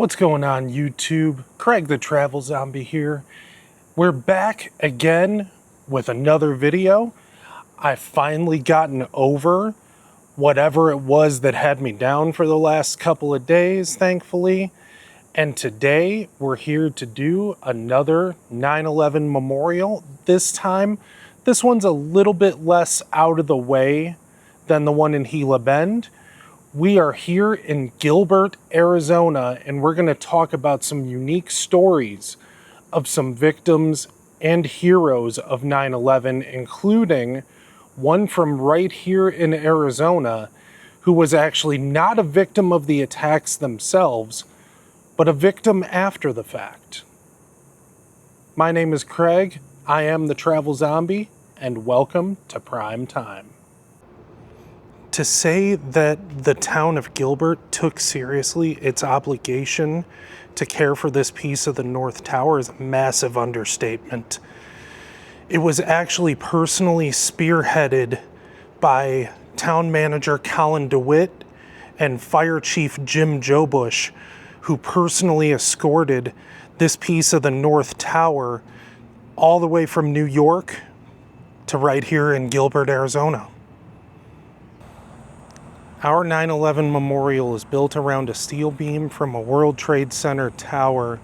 What's going on, YouTube? Craig the Travel Zombie here. We're back again with another video. I've finally gotten over whatever it was that had me down for the last couple of days, thankfully. And today we're here to do another 9/11 memorial. This one's a little bit less out of the way than the one in Gila Bend. We are here in Gilbert, Arizona, and we're going to talk about some unique stories of some victims and heroes of 9/11, including one from right here in Arizona who was actually not a victim of the attacks themselves, but a victim after the fact. My name is Craig, I am the Travel Zombie, and welcome to Prime Time. To say that the town of Gilbert took seriously its obligation to care for this piece of the North Tower is a massive understatement. It was actually personally spearheaded by town manager Colin DeWitt and fire chief Jim Jobush, who personally escorted this piece of the North Tower all the way from New York to right here in Gilbert, Arizona. Our 9/11 memorial is built around a steel beam from a World Trade Center tower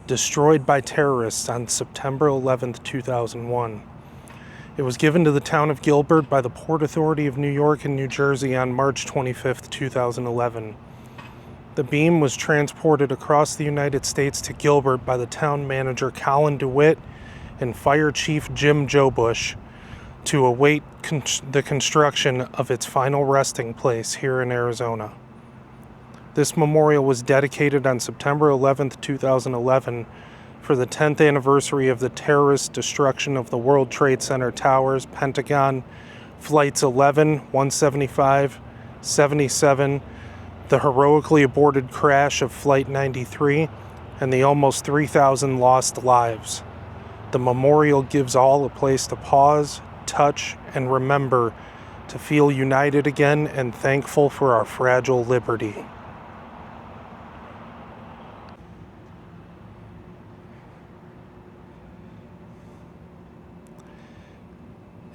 destroyed by terrorists on September 11th, 2001. It was given to the town of Gilbert by the Port Authority of New York and New Jersey on March 25th, 2011. The beam was transported across the United States to Gilbert by the town manager Colin DeWitt and fire chief Jim Jobush to await the construction of its final resting place here in Arizona. This memorial was dedicated on September 11th, 2011 for the 10th anniversary of the terrorist destruction of the World Trade Center towers, Pentagon, Flights 11, 175, 77, the heroically aborted crash of Flight 93, and the almost 3,000 lost lives. The memorial gives all a place to pause, touch, and remember to feel united again and thankful for our fragile liberty.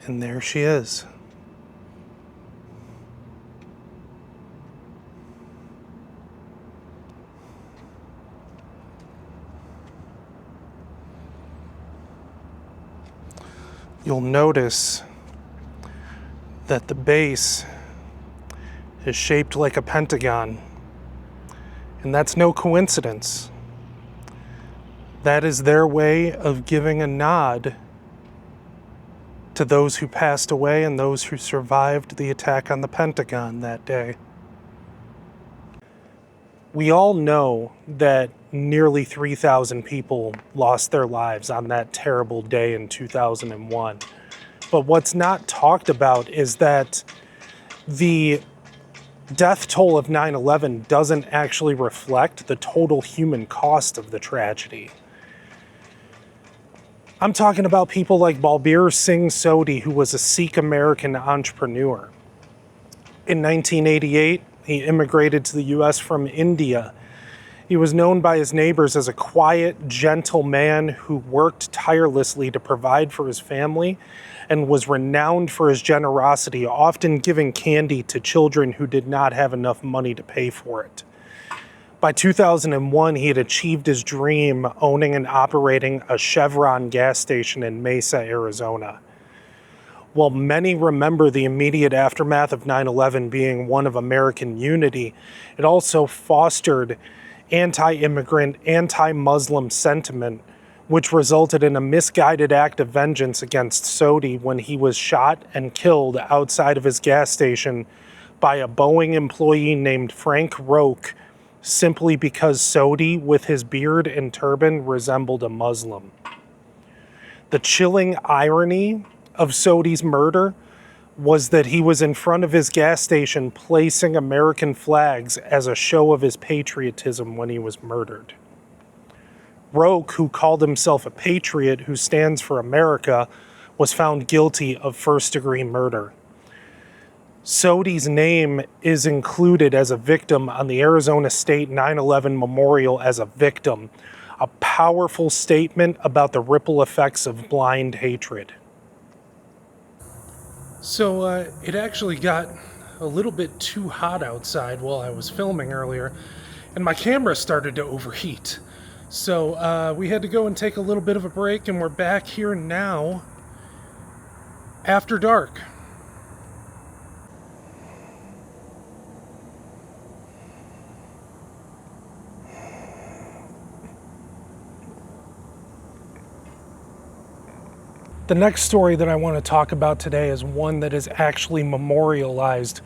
And there she is. You'll notice that the base is shaped like a pentagon, and that's no coincidence. That is their way of giving a nod to those who passed away and those who survived the attack on the Pentagon that day. We all know that nearly 3,000 people lost their lives on that terrible day in 2001. But what's not talked about is that the death toll of 9/11 doesn't actually reflect the total human cost of the tragedy. I'm talking about people like Balbir Singh Sodhi, who was a Sikh-American entrepreneur. In 1988, he immigrated to the US from India. He was known by his neighbors as a quiet, gentle man who worked tirelessly to provide for his family and was renowned for his generosity, often giving candy to children who did not have enough money to pay for it. By 2001, he had achieved his dream, owning and operating a Chevron gas station in Mesa, Arizona. While many remember the immediate aftermath of 9/11 being one of American unity, it also fostered anti-immigrant, anti-Muslim sentiment, which resulted in a misguided act of vengeance against Sodhi when he was shot and killed outside of his gas station by a Boeing employee named Frank Roque, simply because Sodhi, with his beard and turban, resembled a Muslim. The chilling irony of Sodhi's murder was that he was in front of his gas station placing American flags as a show of his patriotism when he was murdered. Roque, who called himself a patriot who stands for America, was found guilty of first-degree murder. Sodhi's name is included as a victim on the Arizona State 9/11 Memorial as a victim. A powerful statement about the ripple effects of blind hatred. So it actually got a little bit too hot outside while I was filming earlier, and my camera started to overheat. So we had to go and take a little bit of a break, and we're back here now after dark. The next story that I want to talk about today is one that is actually memorialized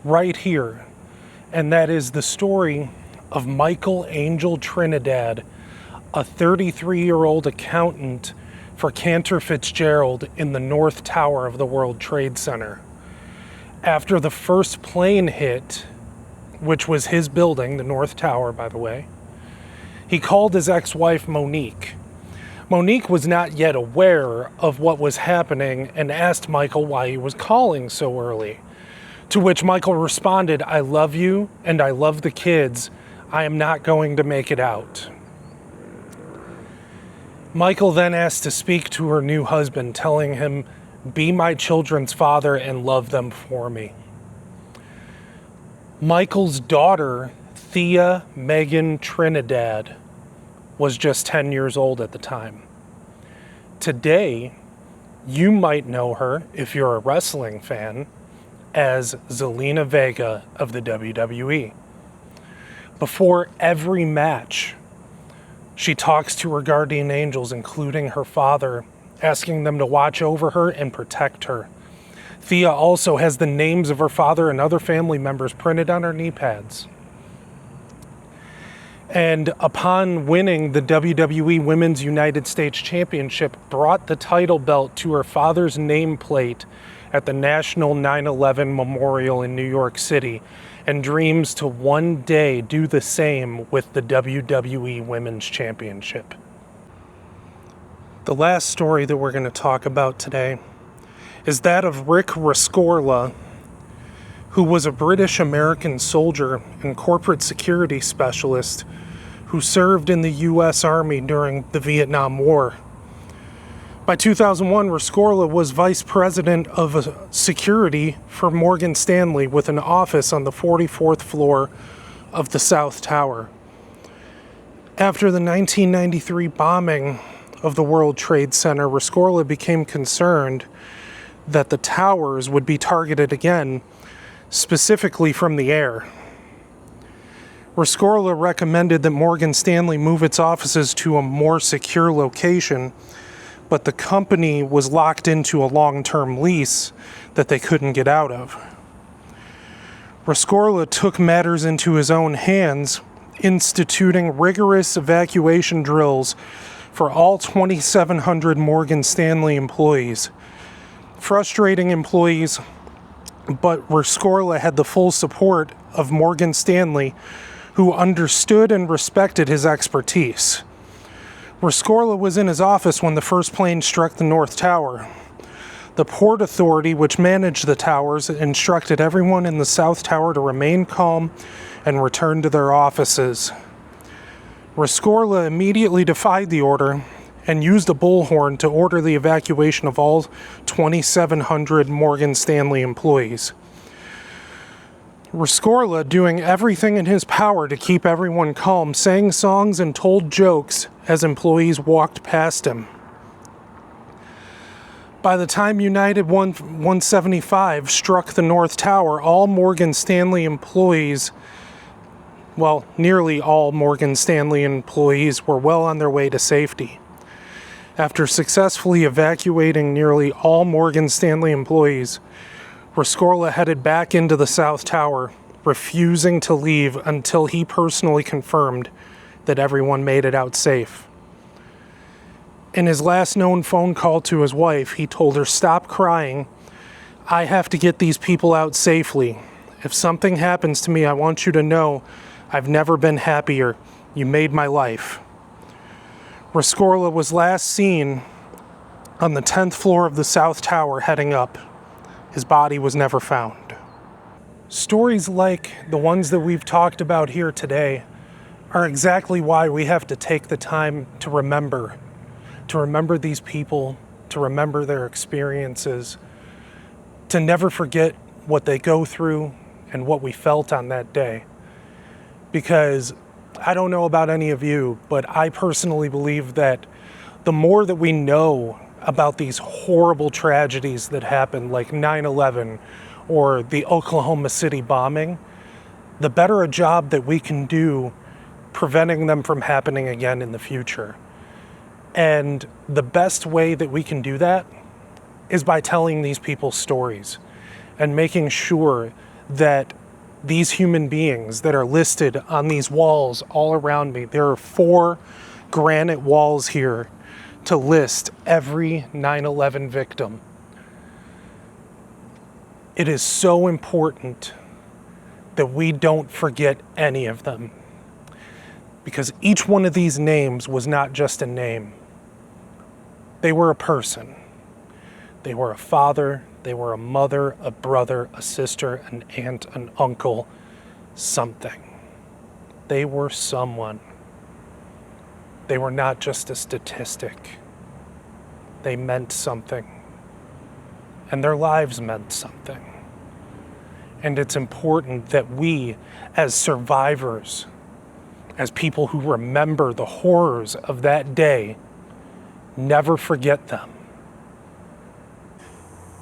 right here, and that is the story of Michael Angel Trinidad, a 33-year-old accountant for Cantor-Fitzgerald in the North Tower of the World Trade Center. After the first plane hit, which was his building, the North Tower, by the way, he called his ex-wife Monique. Monique was not yet aware of what was happening and asked Michael why he was calling so early. To which Michael responded, "I love you and I love the kids. I am not going to make it out." Michael then asked to speak to her new husband, telling him, "Be my children's father and love them for me." Michael's daughter, Thea Trinidad, was just 10 years old at the time. Today, you might know her, if you're a wrestling fan, as Zelina Vega of the WWE. Before every match, she talks to her guardian angels, including her father, asking them to watch over her and protect her. Thea also has the names of her father and other family members printed on her knee pads. And upon winning the WWE Women's United States Championship, brought the title belt to her father's nameplate at the National 9/11 Memorial in New York City, and dreams to one day do the same with the WWE Women's Championship. The last story that we're going to talk about today is that of Rick Rescorla, who was a British-American soldier and corporate security specialist who served in the U.S. Army during the Vietnam War. By 2001, Rescorla was vice president of security for Morgan Stanley with an office on the 44th floor of the South Tower. After the 1993 bombing of the World Trade Center, Rescorla became concerned that the towers would be targeted again, specifically from the air. Rescorla recommended that Morgan Stanley move its offices to a more secure location, but the company was locked into a long-term lease that they couldn't get out of. Rescorla took matters into his own hands, instituting rigorous evacuation drills for all 2,700 Morgan Stanley employees. Frustrating employees, but Rescorla had the full support of Morgan Stanley, who understood and respected his expertise. Rescorla was in his office when the first plane struck the North Tower. The Port Authority, which managed the towers, instructed everyone in the South Tower to remain calm and return to their offices. Rescorla immediately defied the order and used a bullhorn to order the evacuation of all 2,700 Morgan Stanley employees. Rescorla, doing everything in his power to keep everyone calm, sang songs and told jokes as employees walked past him. By the time United 175 struck the North Tower, all Morgan Stanley employees, well, nearly all Morgan Stanley employees were well on their way to safety. After successfully evacuating nearly all Morgan Stanley employees, Rescorla headed back into the South Tower, refusing to leave until he personally confirmed that everyone made it out safe. In his last known phone call to his wife, he told her, "Stop crying. I have to get these people out safely. If something happens to me, I want you to know I've never been happier. You made my life." Rescorla was last seen on the 10th floor of the South Tower heading up. His body was never found. Stories like the ones that we've talked about here today are exactly why we have to take the time to remember these people, to remember their experiences, to never forget what they go through and what we felt on that day. Because I don't know about any of you, but I personally believe that the more that we know about these horrible tragedies that happened, like 9/11 or the Oklahoma City bombing, the better a job that we can do preventing them from happening again in the future. And the best way that we can do that is by telling these people's stories and making sure that these human beings that are listed on these walls all around me, there are 4 granite walls here to list every 9/11 victim. It is so important that we don't forget any of them, because each one of these names was not just a name. They were a person. They were a father, they were a mother, a brother, a sister, an aunt, an uncle, something. They were someone. They were not just a statistic. They meant something. And their lives meant something. And it's important that we, as survivors, as people who remember the horrors of that day, never forget them.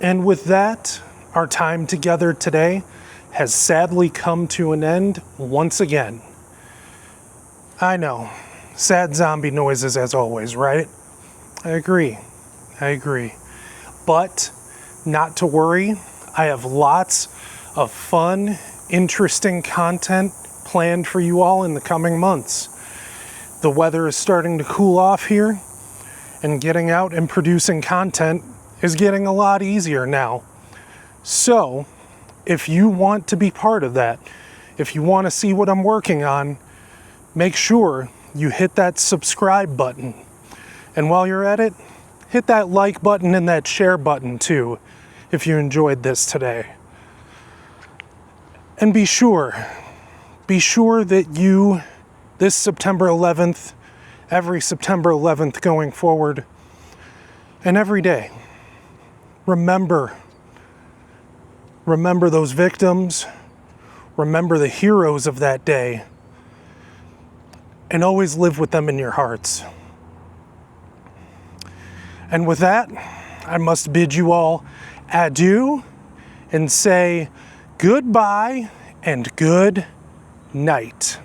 And with that, our time together today has sadly come to an end once again. I know, sad zombie noises as always, right? I agree. But not to worry, I have lots of fun, interesting content planned for you all in the coming months. The weather is starting to cool off here, and getting out and producing content is getting a lot easier now. So, if you want to be part of that, if you want to see what I'm working on, make sure you hit that subscribe button. And while you're at it, hit that like button and that share button too, if you enjoyed this today. And be sure that you, this September 11th, every September 11th going forward, and every day, remember those victims, remember the heroes of that day, and always live with them in your hearts. And with that, I must bid you all adieu and say goodbye and good night.